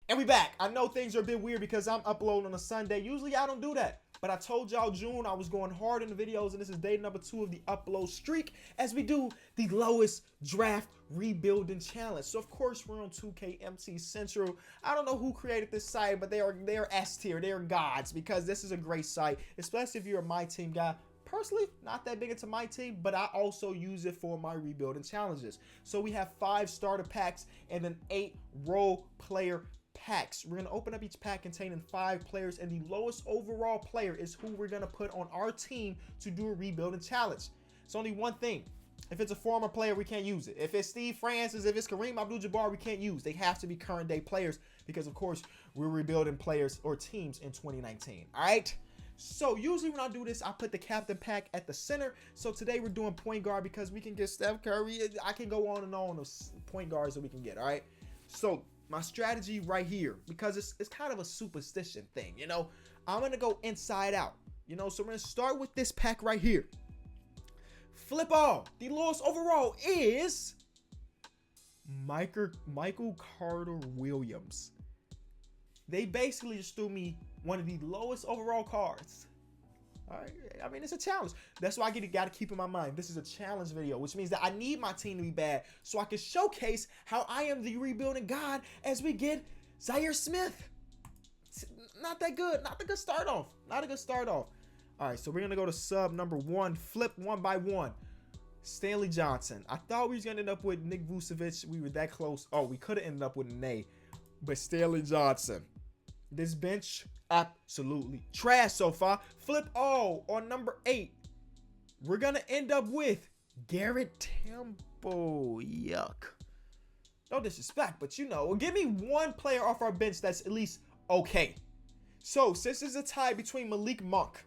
And we back. I know things are a bit weird because I'm uploading on a Sunday. Usually I don't do that. But I told y'all June I was going hard in the videos, and this is day number 2 of the upload streak as we do the lowest draft rebuilding challenge. So of course we're on 2KMT Central. I don't know who created this site, but they are S tier. They are gods because this is a great site, especially if you're a My Team guy. Personally, not that big into My Team, but I also use it for my rebuilding challenges. So we have 5 starter packs and then 8 role player packs. We're going to open up each pack containing 5 players, and the lowest overall player is who we're going to put on our team to do a rebuilding challenge. It's only one thing. If it's a former player, we can't use it. If it's Steve Francis, if it's Kareem Abdul-Jabbar, we can't use. They have to be current day players because, of course, we're rebuilding players or teams in 2019. All right? So usually when I do this, I put the captain pack at the center. So today we're doing point guard because we can get Steph Curry. I can go on and on of point guards that we can get. All right? So my strategy right here, because it's kind of a superstition thing, you know, I'm going to go inside out, you know, so we're going to start with this pack right here. Flip all. The lowest overall is Michael Carter Williams. They basically just threw me one of the lowest overall cards. All right, I mean, it's a challenge. That's why I got to keep in my mind. This is a challenge video, which means that I need my team to be bad so I can showcase how I am the rebuilding god as we get Zaire Smith. Not that good. Not a good start off. Not a good start off. All right, so we're going to go to sub number 1. Flip 1 by 1. Stanley Johnson. I thought we was going to end up with Nick Vucevic. We were that close. Oh, we could have ended up with Nate. But Stanley Johnson. This bench, absolutely trash so far. Flip all on number 8. We're going to end up with Garrett Temple. Yuck. No disrespect, but you know, give me one player off our bench that's at least okay. So, since there's a tie between Malik Monk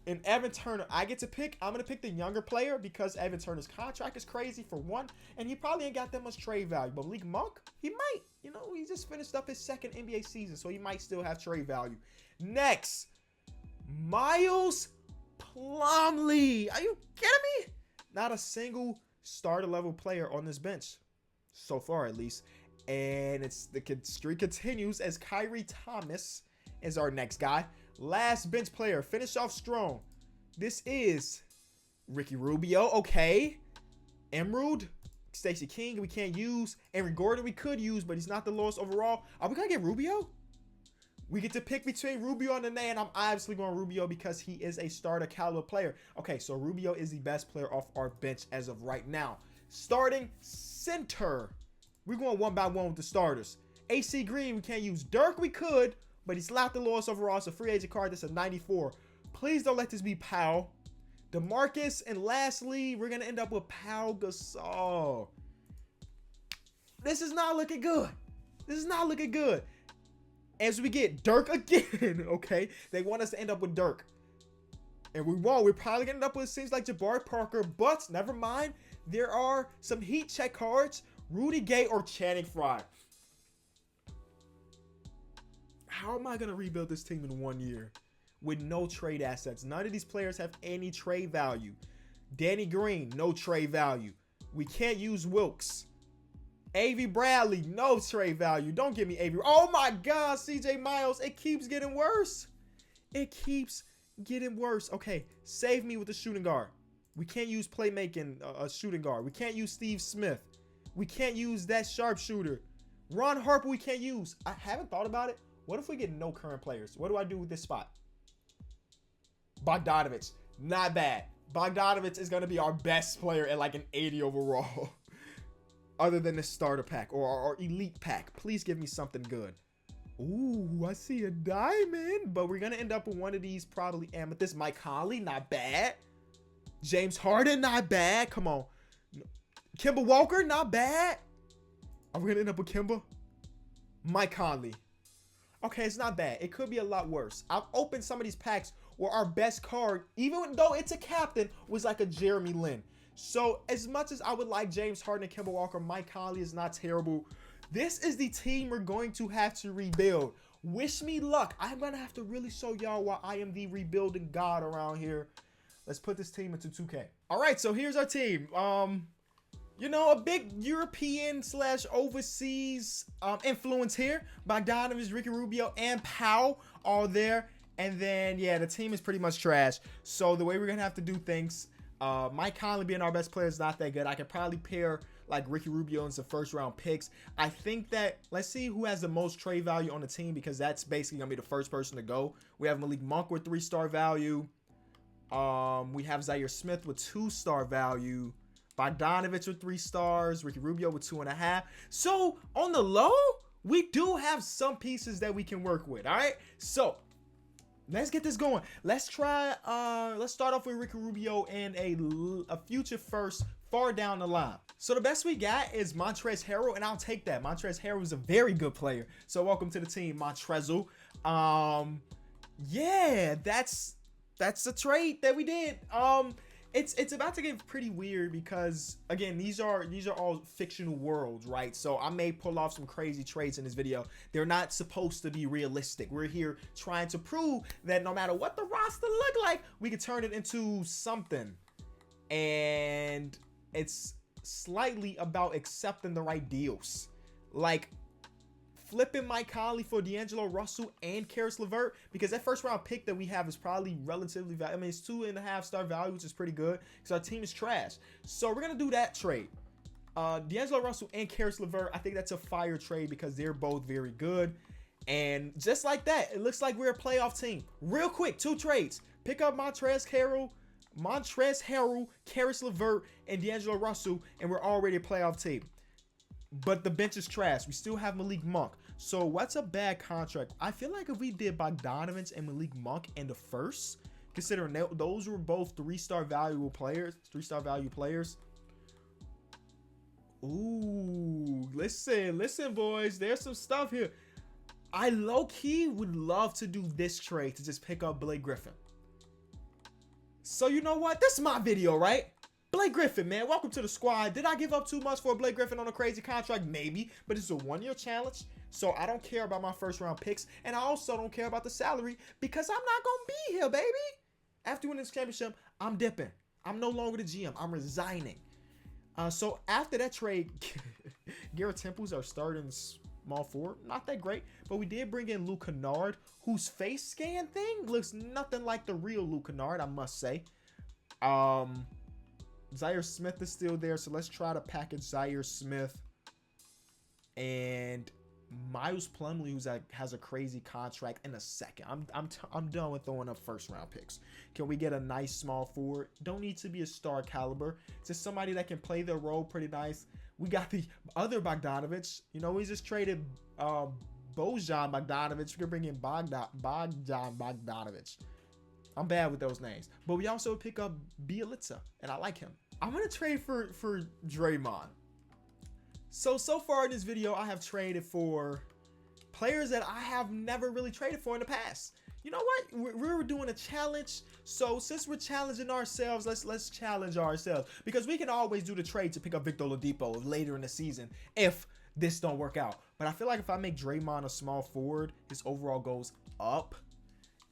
and Evan Turner, I get to pick. I'm going to pick the younger player because Evan Turner's contract is crazy for one, and he probably ain't got that much trade value. But Malik Monk, he might. You know, he just finished up his 2nd NBA season, so he might still have trade value. Next, Miles Plumlee. Are you kidding me? Not a single starter level player on this bench so far, at least. And the streak continues as Kyrie Thomas is our next guy. Last bench player, finish off strong. This is Ricky Rubio. Okay. Emerald. Stacey King, we can't use. Aaron Gordon, we could use, but he's not the lowest overall. Are we going to get Rubio? We get to pick between Rubio and Nene, and I'm obviously going Rubio because he is a starter caliber player. Okay, so Rubio is the best player off our bench as of right now. Starting center. We're going 1 by 1 with the starters. AC Green, we can't use. Dirk, we could, but he's not the lowest overall. It's a free agent card. That's a 94. Please don't let this be Powell. DeMarcus, and lastly, we're going to end up with Pau Gasol. This is not looking good. This is not looking good. As we get Dirk again, okay? They want us to end up with Dirk. And we won't. We're probably going to end up with things like Jabari Parker, but never mind. There are some heat check cards. Rudy Gay or Channing Frye. How am I going to rebuild this team in 1 year with no trade assets? None of these players have any trade value. Danny Green, no trade value. We can't use Wilkes. Avery Bradley, no trade value. Don't give me Avery. Oh my God, CJ Miles. It keeps getting worse. It keeps getting worse. Okay, save me with the shooting guard. We can't use playmaking a shooting guard. We can't use Steve Smith. We can't use that sharpshooter. Ron Harper, we can't use. I haven't thought about it. What if we get no current players? What do I do with this spot? Bogdanovich, not bad. Bogdanovich is going to be our best player at like an 80 overall. Other than the starter pack or our elite pack. Please give me something good. Ooh, I see a diamond. But we're going to end up with one of these probably amethyst. Mike Conley, not bad. James Harden, not bad. Come on. Kemba Walker, not bad. Are we going to end up with Kemba? Mike Conley. Okay, it's not bad. It could be a lot worse. I've opened some of these packs where our best card, even though it's a captain, was like a Jeremy Lin. So as much as I would like James Harden and Kemba Walker, Mike Conley is not terrible. This is the team we're going to have to rebuild. Wish me luck. I'm going to have to really show y'all why I am the rebuilding god around here. Let's put this team into 2K. All right, so here's our team. You know, a big European slash overseas influence here. Bogdanovich, Ricky Rubio, and Powell all there. And then, yeah, the team is pretty much trash. So the way we're going to have to do things, Mike Conley being our best player is not that good. I could probably pair like Ricky Rubio and some first round picks. I think that, let's see who has the most trade value on the team, because that's basically going to be the first person to go. We have Malik Monk with 3-star value. We have Zaire Smith with 2-star value. Bogdanovich with 3 stars, Ricky Rubio with 2.5. So on the low, we do have some pieces that we can work with. All right. So let's get this going. Let's try. Let's start off with Ricky Rubio and a future first far down the line. So the best we got is Montrezl Harrell, and I'll take that. Montrezl Harrell is a very good player. So welcome to the team, Montrezl. Yeah, that's a trade that we did. It's about to get pretty weird because, again, these are all fictional worlds, right? So I may pull off some crazy trades in this video. They're not supposed to be realistic. We're here trying to prove that no matter what the roster look like, we can turn it into something. And it's slightly about accepting the right deals. Like flipping Mike Conley for D'Angelo Russell and Caris LeVert, because that first round pick that we have is probably relatively valuable. I mean, it's 2.5-star value, which is pretty good because our team is trash. So we're going to do that trade. D'Angelo Russell and Caris LeVert, I think that's a fire trade because they're both very good. And just like that, it looks like we're a playoff team. Real quick, 2 trades. Pick up Montrezl Harrell, Caris LeVert, and D'Angelo Russell, and we're already a playoff team. But the bench is trash. We still have Malik Monk. So what's a bad contract? I feel like if we did Bogdanovich and Malik Monk in the first, considering those were both 3-star value players. Ooh, listen, boys. There's some stuff here. I low-key would love to do this trade to just pick up Blake Griffin. So you know what? This is my video, right? Blake Griffin, man, welcome to the squad. Did I give up too much for Blake Griffin on a crazy contract? Maybe, but it's a 1-year challenge, so I don't care about my first-round picks, and I also don't care about the salary because I'm not going to be here, baby. After winning this championship, I'm dipping. I'm no longer the GM. I'm resigning. So after that trade, Garrett Temple's our starting small forward. Not that great, but we did bring in Luke Kennard, whose face scan thing looks nothing like the real Luke Kennard, I must say. Zaire Smith is still there, so let's try to package Zaire Smith and Miles Plumlee, who's has a crazy contract, in a second. I'm done with throwing up first-round picks. Can we get a nice small forward? Don't need to be a star caliber. Just somebody that can play their role pretty nice. We got the other Bogdanovich. You know, we just traded Bojan Bogdanovich. We can bring in Bogdan Bogdanovich. I'm bad with those names. But we also pick up Bielitsa, and I like him. I'm going to trade for Draymond. So far in this video, I have traded for players that I have never really traded for in the past. You know what? We're doing a challenge. So since we're challenging ourselves, let's challenge ourselves. Because we can always do the trade to pick up Victor Oladipo later in the season if this don't work out. But I feel like if I make Draymond a small forward, his overall goes up.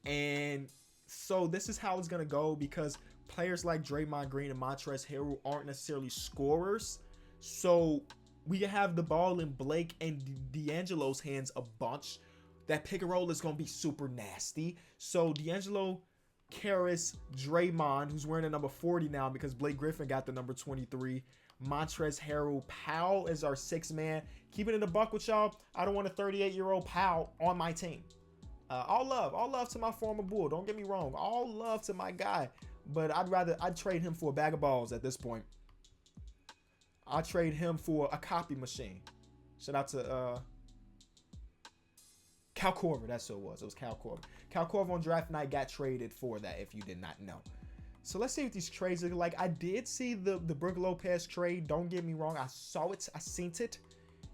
And so this is how it's going to go, because players like Draymond Green and Montrezl Harrell aren't necessarily scorers. So we can have the ball in Blake and D'Angelo's hands a bunch. That pick and roll is going to be super nasty. So D'Angelo, Caris, Draymond, who's wearing the number 40 now because Blake Griffin got the number 23. Montrezl Harrell, Powell is our 6th man. Keeping it a buck with y'all, I don't want a 38-year-old Powell on my team. All love to my former Bull. Don't get me wrong. All love to my guy. But I'd trade him for a bag of balls at this point. I'd trade him for a copy machine. Shout out to Cal Korver. That's who it was. It was Cal Korver. Cal Korver on draft night got traded for that, if you did not know. So let's see what these trades look like. I did see the Brook Lopez trade. Don't get me wrong. I saw it. I seen it.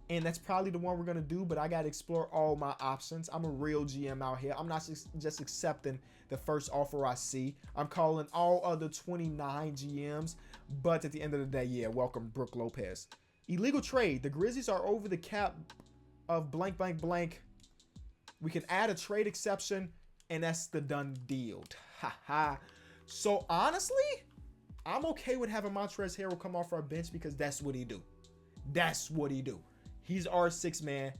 And that's probably the one we're going to do, but I got to explore all my options. I'm a real GM out here. I'm not just accepting the first offer I see. I'm calling all other 29 GMs. But at the end of the day, yeah, welcome Brook Lopez. Illegal trade. The Grizzlies are over the cap of blank, blank, blank. We can add a trade exception, and that's the done deal. Ha ha. So honestly, I'm okay with having Montrezl Harrell come off our bench because that's what he do. That's what he do. He's our sixth man.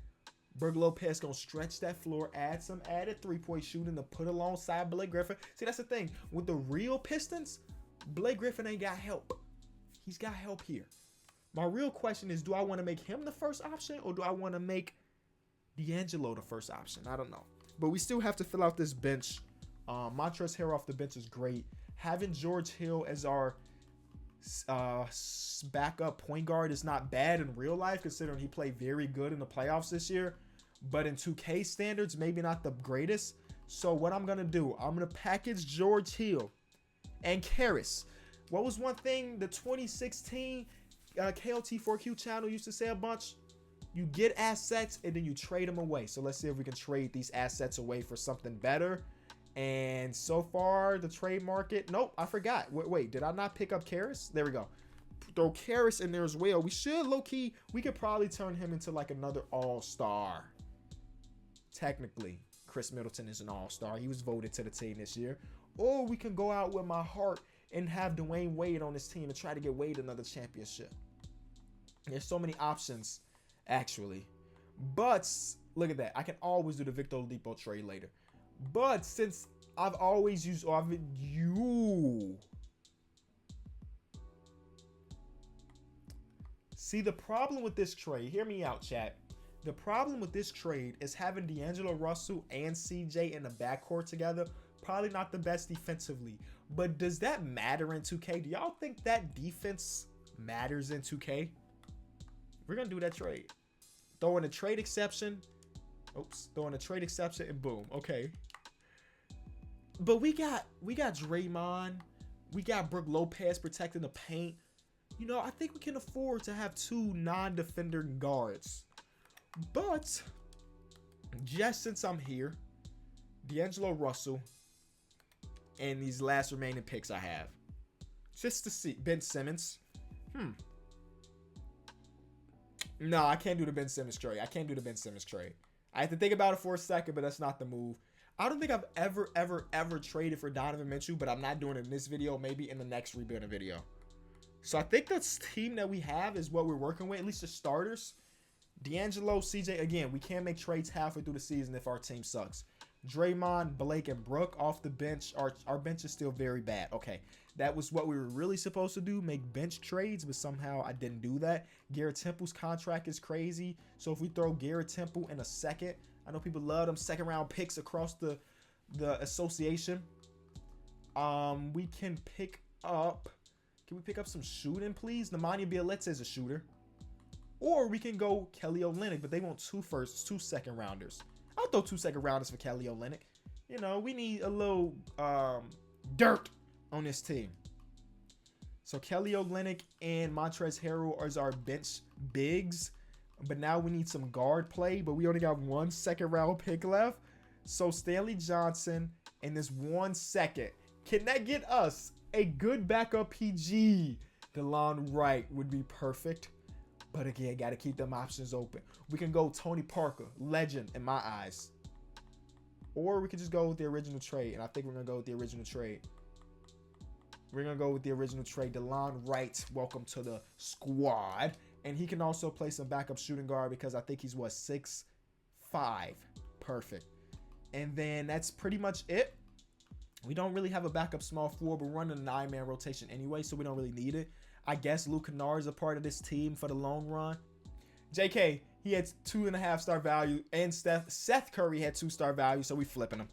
Brook Lopez gonna stretch that floor, add some added three-point shooting to put alongside Blake Griffin. See, that's the thing. With the real Pistons, Blake Griffin ain't got help. He's got help here. My real question is, do I want to make him the first option or do I want to make D'Angelo the first option? I don't know. But we still have to fill out this bench. Montrezl Harrell off the bench is great. Having George Hill as our backup point guard is not bad in real life, considering he played very good in the playoffs this year. But in 2K standards, maybe not the greatest. So what I'm going to do, I'm going to package George Hill and Caris. What was one thing the 2016 KOT4Q channel used to say a bunch? You get assets and then you trade them away. So let's see if we can trade these assets away for something better. And so far, the trade market, nope, I forgot. Wait, did I not pick up Caris? There we go. Throw Caris in there as well. We should, low-key, we could probably turn him into like another all-star. Technically, Chris Middleton is an all-star. He was voted to the team this year. Or we can go out with my heart and have Dwayne Wade on this team and try to get Wade another championship. There's so many options, actually. But, look at that. I can always do the Victor Oladipo trade later. But since I've always used See, the problem with this trade, hear me out, chat. The problem with this trade is having D'Angelo Russell and CJ in the backcourt together. Probably not the best defensively. But does that matter in 2K? Do y'all think that defense matters in 2K? We're going to do that trade. Throw in a trade exception. Oops. Throw in a trade exception and boom. Okay. But we got Draymond. We got Brook Lopez protecting the paint. You know, I think we can afford to have two non-defender guards. But just since I'm here, D'Angelo Russell and these last remaining picks I have. Just to see. Ben Simmons. No, I can't do the Ben Simmons trade. I have to think about it for a second, but that's not the move. I don't think I've ever traded for Donovan Mitchell, but I'm not doing it in this video, maybe in the next rebuilding video. So I think this team that we have is what we're working with, at least the starters. D'Angelo, CJ, again, we can't make trades halfway through the season if our team sucks. Draymond, Blake, and Brook off the bench. Our bench is still very bad. Okay, that was what we were really supposed to do, make bench trades, but somehow I didn't do that. Garrett Temple's contract is crazy. So if we throw Garrett Temple in a second, I know people love them second round picks across the association. We can pick up, can we pick up some shooting, please? Nemanja Bjelica is a shooter. Or we can go Kelly Olynyk, but they want two second rounders. I'll throw 2 second rounders for Kelly Olynyk. You know, we need a little dirt on this team. So Kelly Olynyk and Montrezl Harrell is our bench bigs. But now we need some guard play. But we only got 1 second round pick left. So Stanley Johnson and this 1 second. Can that get us a good backup PG? DeLon Wright would be perfect. But again, got to keep them options open. We can go Tony Parker, legend in my eyes. Or we could just go with the original trade. And I think we're going to go with the original trade. We're going to go with the original trade. DeLon Wright, welcome to the squad. And he can also play some backup shooting guard because I think he's, what, 6'5". Perfect. And then that's pretty much it. We don't really have a backup small forward. We're running a 9-man rotation anyway, so we don't really need it. I guess Luke Kennard is a part of this team for the long run. JK, he had 2.5-star value, and Seth Curry had 2-star value, so we flipping him.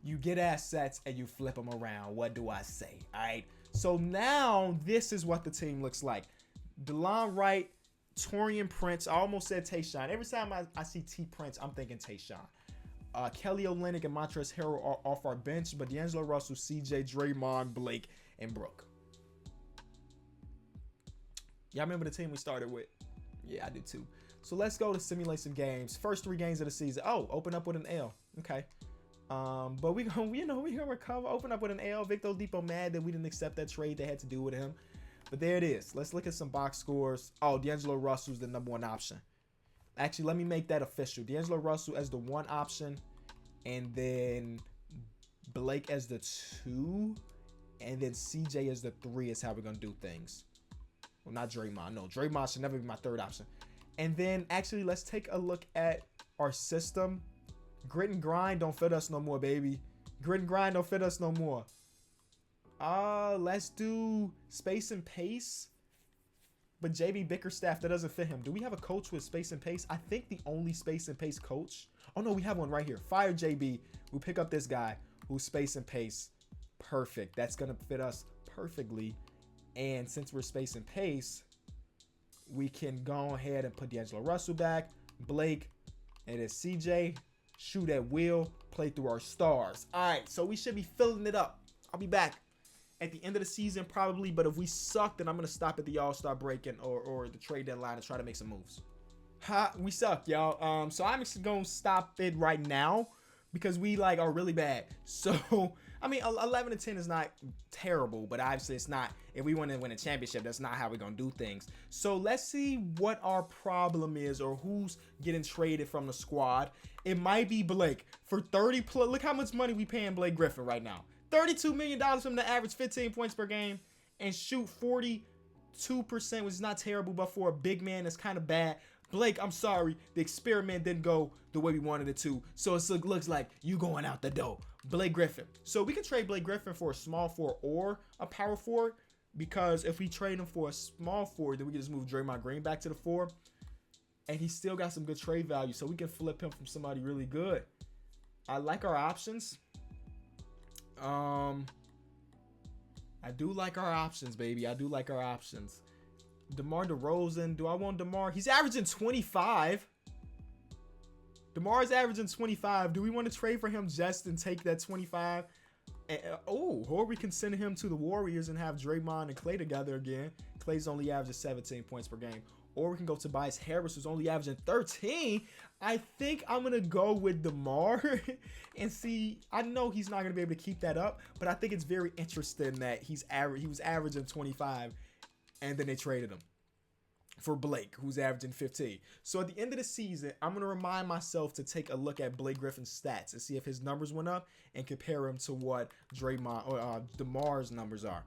You get assets and you flip them around. What do I say? All right. So now this is what the team looks like. DeLon Wright, Taurean Prince. I almost said Tayshaun. Every time I see T Prince, I'm thinking Tayshaun. Kelly Olynyk and Montrezl Harrell are off our bench, but D'Angelo Russell, CJ, Draymond, Blake, and Brook. Y'all remember the team we started with? Yeah, I do too. So let's go to simulate some games. First 3 games of the season. Oh, open up with an L. Okay. But we gonna recover. Open up with an L. Victor Oladipo mad that we didn't accept that trade they had to do with him. But there it is. Let's look at some box scores. Oh, D'Angelo Russell's the #1 option. Actually, let me make that official. D'Angelo Russell as the 1 option, and then Blake as the 2, And then CJ is the 3 is how we're going to do things. Well, not Draymond. No, Draymond should never be my 3rd option. And then actually, let's take a look at our system. Grit and grind don't fit us no more, baby. Grit and grind don't fit us no more. Let's do space and pace. But JB Bickerstaff, that doesn't fit him. Do we have a coach with space and pace? I think the only space and pace coach. Oh no, we have one right here. Fire JB. We'll pick up this guy who's space and pace. Perfect. That's gonna fit us perfectly. And since we're space and pace, we can go ahead and put D'Angelo Russell back. Blake, and then CJ. Shoot at will. Play through our stars. All right, so we should be filling it up. I'll be back at the end of the season probably, but if we suck, then I'm gonna stop at the All-Star break or the trade deadline and try to make some moves. We suck, y'all. So I'm just gonna stop it right now because we like are really bad. So I mean, 11-10 is not terrible, but obviously it's not. If we want to win a championship, that's not how we're gonna do things. So let's see what our problem is or who's getting traded from the squad. It might be Blake for 30 plus. Look how much money we paying Blake Griffin right now. $32 million from the average 15 points per game and shoot 42%, which is not terrible, but for a big man, it's kind of bad. Blake, I'm sorry, the experiment didn't go the way we wanted it to, so it looks like you going out the door. Blake Griffin. So we can trade Blake Griffin for a small forward or a power forward, because if we trade him for a small forward, then we can just move Draymond Green back to the 4, and he still got some good trade value, so we can flip him from somebody really good. I like our options. I do like our options, baby. I do like our options. DeMar DeRozan. Do I want DeMar? He's averaging 25. DeMar's averaging 25. Do we want to trade for him just and take that 25? Or we can send him to the Warriors and have Draymond and Klay together again. Klay's only averages 17 points per game. Or we can go to Tobias Harris, who's only averaging 13. I think I'm going to go with DeMar and see. I know he's not going to be able to keep that up, but I think it's very interesting that he was averaging 25, and then they traded him for Blake, who's averaging 15. So at the end of the season, I'm going to remind myself to take a look at Blake Griffin's stats and see if his numbers went up and compare them to what Draymond or DeMar's numbers are.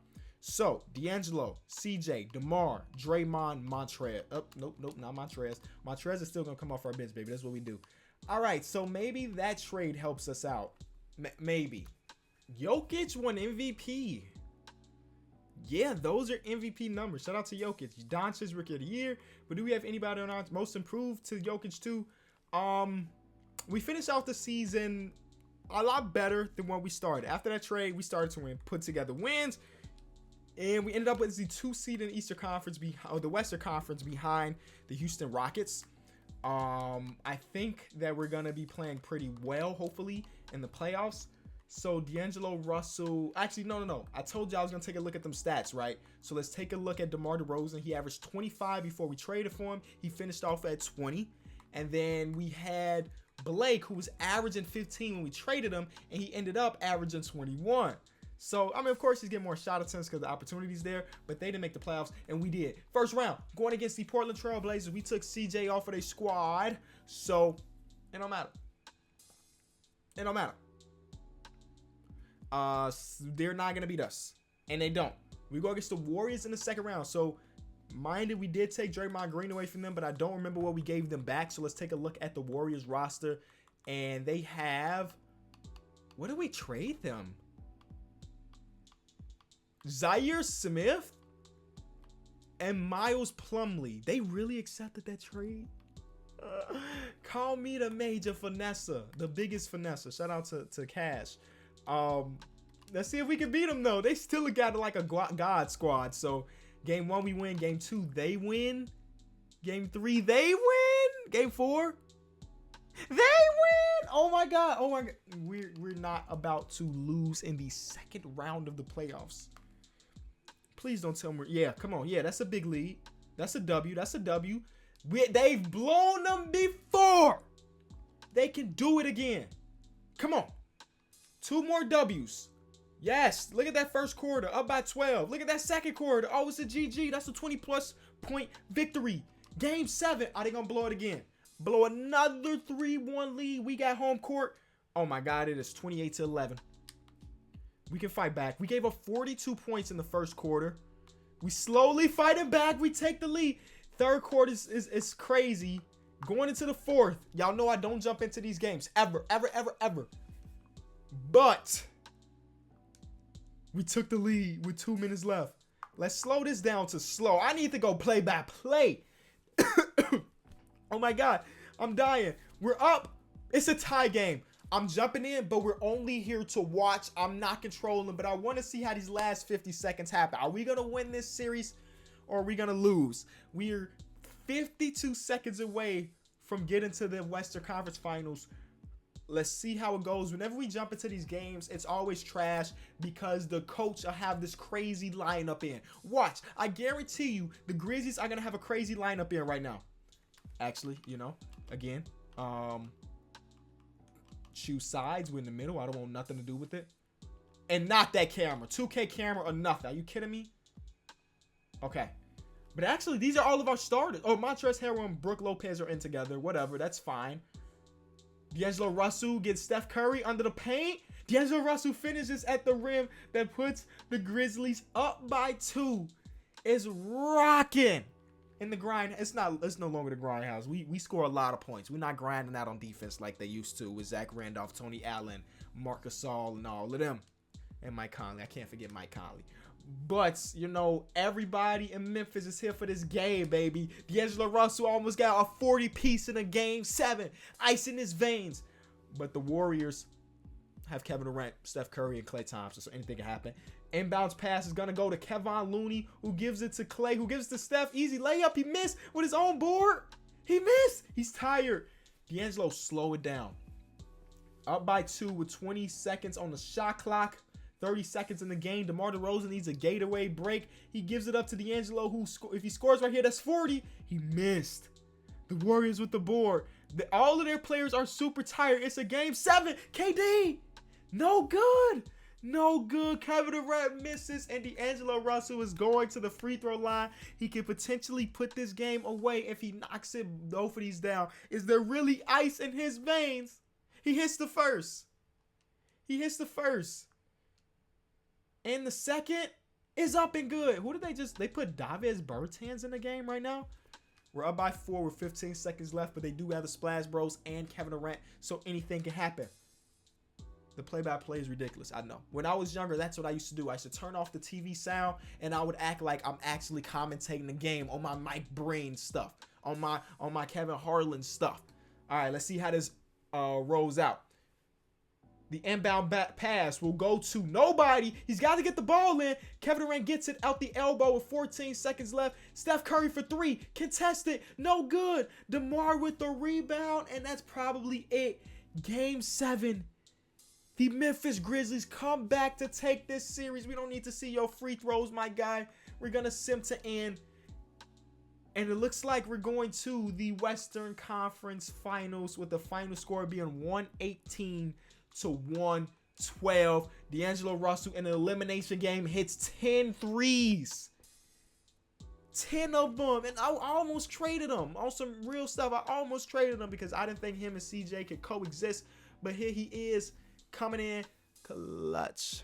So, D'Angelo, CJ, DeMar, Draymond, Montrez. Oh, nope, not Montrez. Montrez is still going to come off our bench, baby. That's what we do. All right, so maybe that trade helps us out. Maybe. Jokic won MVP. Yeah, those are MVP numbers. Shout out to Jokic. Doncic Rookie of the Year. But do we have anybody on our most improved to Jokic too? We finished off the season a lot better than when we started. After that trade, we started to put together wins. And we ended up with the 2 seed in the Eastern Conference, or the Western Conference, behind the Houston Rockets. I think that we're going to be playing pretty well, hopefully, in the playoffs. So D'Angelo Russell, actually, no. I told you I was going to take a look at them stats, right? So let's take a look at DeMar DeRozan. He averaged 25 before we traded for him. He finished off at 20. And then we had Blake, who was averaging 15 when we traded him, and he ended up averaging 21. So, I mean, of course, he's getting more shot attempts because the opportunity's there, but they didn't make the playoffs, and we did. First round, going against the Portland Trail Blazers, we took CJ off of their squad, so it don't matter. It don't matter. They're not going to beat us, and they don't. We go against the Warriors in the second round, so minded, we did take Draymond Green away from them, but I don't remember what we gave them back, so let's take a look at the Warriors roster, and they have, what did we trade them? Zaire Smith and Miles Plumlee. They really accepted that trade? Call me the major finesse, the biggest finesse. Shout out to Cash. Let's see if we can beat them, though. They still got like a God squad. So game 1, we win. Game 2, they win. Game 3, they win. Game 4, they win. Oh my God. We're not about to lose in the second round of the playoffs. Please don't tell me. Yeah, come on. Yeah, that's a big lead. That's a W. They've blown them before. They can do it again. Come on. 2 more W's. Yes. Look at that first quarter. Up by 12. Look at that second quarter. Oh, it's a GG. That's a 20-plus point victory. Game 7. Are they going to blow it again? Blow another 3-1 lead. We got home court. Oh, my God. It is 28-11. We can fight back. We gave up 42 points in the first quarter. We slowly fighting back. We take the lead. Third quarter is crazy. Going into the fourth. Y'all know I don't jump into these games. Ever. But we took the lead with 2 minutes left. Let's slow this down to slow. I need to go play by play. Oh my God. I'm dying. We're up. It's a tie game. I'm jumping in, but we're only here to watch. I'm not controlling, but I want to see how these last 50 seconds happen. Are we going to win this series or are we going to lose? We're 52 seconds away from getting to the Western Conference Finals. Let's see how it goes. Whenever we jump into these games, it's always trash because the coach will have this crazy lineup in. Watch. I guarantee you the Grizzlies are going to have a crazy lineup in right now. Actually, you know, again, choose sides. We're in the middle. I don't want nothing to do with it. And not that camera. 2K camera or nothing. Are you kidding me? Okay. But actually, these are all of our starters. Oh, Montrezl Harrell and Brook Lopez are in together. Whatever. That's fine. D'Angelo Russell gets Steph Curry under the paint. D'Angelo Russell finishes at the rim that puts the Grizzlies up by 2. It's rocking. In the grind, it's no longer the grindhouse. We score a lot of points. We're not grinding out on defense like they used to with Zach Randolph, Tony Allen, Marc Gasol, and all of them. And Mike Conley. I can't forget Mike Conley. But, you know, everybody in Memphis is here for this game, baby. D'Angelo Russell almost got a 40-piece in a game 7. Ice in his veins. But the Warriors have Kevin Durant, Steph Curry, and Klay Thompson, so anything can happen. Inbounds pass is going to go to Kevon Looney, who gives it to Klay, who gives it to Steph. Easy layup. He missed with his own board. He missed. He's tired. D'Angelo, slow it down. Up by 2 with 20 seconds on the shot clock. 30 seconds in the game. DeMar DeRozan needs a Gatorade break. He gives it up to D'Angelo, who, if he scores right here, that's 40. He missed. The Warriors with the board. All of their players are super tired. It's a game 7. KD. No good. No good. Kevin Durant misses, and D'Angelo Russell is going to the free throw line. He could potentially put this game away if he knocks it both of these down. Is there really ice in his veins? He hits the first. And the second is up and good. Who did they put Davis Bertans in the game right now? We're up by 4 with 15 seconds left, but they do have the Splash Bros and Kevin Durant, so anything can happen. The play-by-play is ridiculous, I know. When I was younger, that's what I used to do. I used to turn off the TV sound, and I would act like I'm actually commentating the game on my Mike Breen stuff, on my Kevin Harlan stuff. All right, let's see how this rolls out. The inbound pass will go to nobody. He's got to get the ball in. Kevin Durant gets it out the elbow with 14 seconds left. Steph Curry for 3. Contested. No good. DeMar with the rebound, and that's probably it. Game 7. The Memphis Grizzlies come back to take this series. We don't need to see your free throws, my guy. We're going to sim to end. And it looks like we're going to the Western Conference Finals with the final score being 118 to 112. D'Angelo Russell in an elimination game hits 10 threes. 10 of them. And I almost traded him. On some real stuff, I almost traded him because I didn't think him and CJ could coexist. But here he is coming in clutch.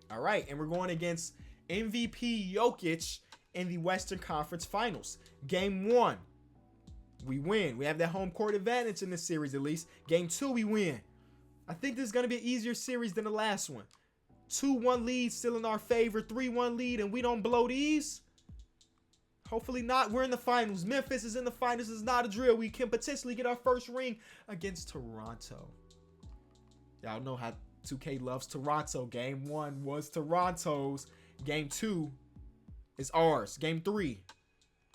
All right, and we're going against MVP Jokic in the Western Conference Finals. Game 1, we win. We have that home court advantage in this series at least. Game 2, we win. I think this is going to be an easier series than the last one. 2-1 lead still in our favor. 3-1 lead, and we don't blow these. Hopefully not. We're in the finals. Memphis is in the finals. It's not a drill. We can potentially get our first ring against Toronto. Y'all know how 2K loves Toronto. Game 1 was Toronto's. Game 2 is ours. Game 3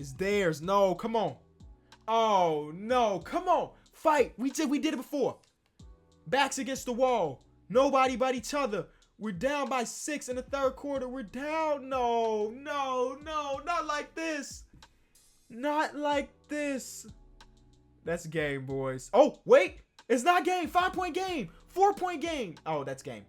is theirs. No, come on. Oh, no. Come on. Fight. We did it before. Backs against the wall. Nobody but each other. We're down by 6 in the third quarter. We're down. No. Not like this. Not like this. That's game, boys. Oh, wait. It's not game. 5-point game. 4-point game. Oh, that's game.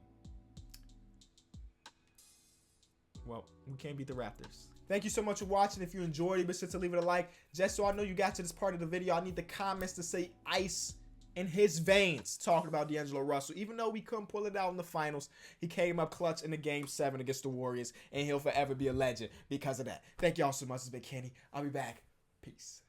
Well, we can't beat the Raptors. Thank you so much for watching. If you enjoyed it, be sure to leave it a like. Just so I know you got to this part of the video, I need the comments to say ice in his veins talking about D'Angelo Russell. Even though we couldn't pull it out in the finals, he came up clutch in the Game 7 against the Warriors, and he'll forever be a legend because of that. Thank y'all so much. It's been Kenny. I'll be back. Peace.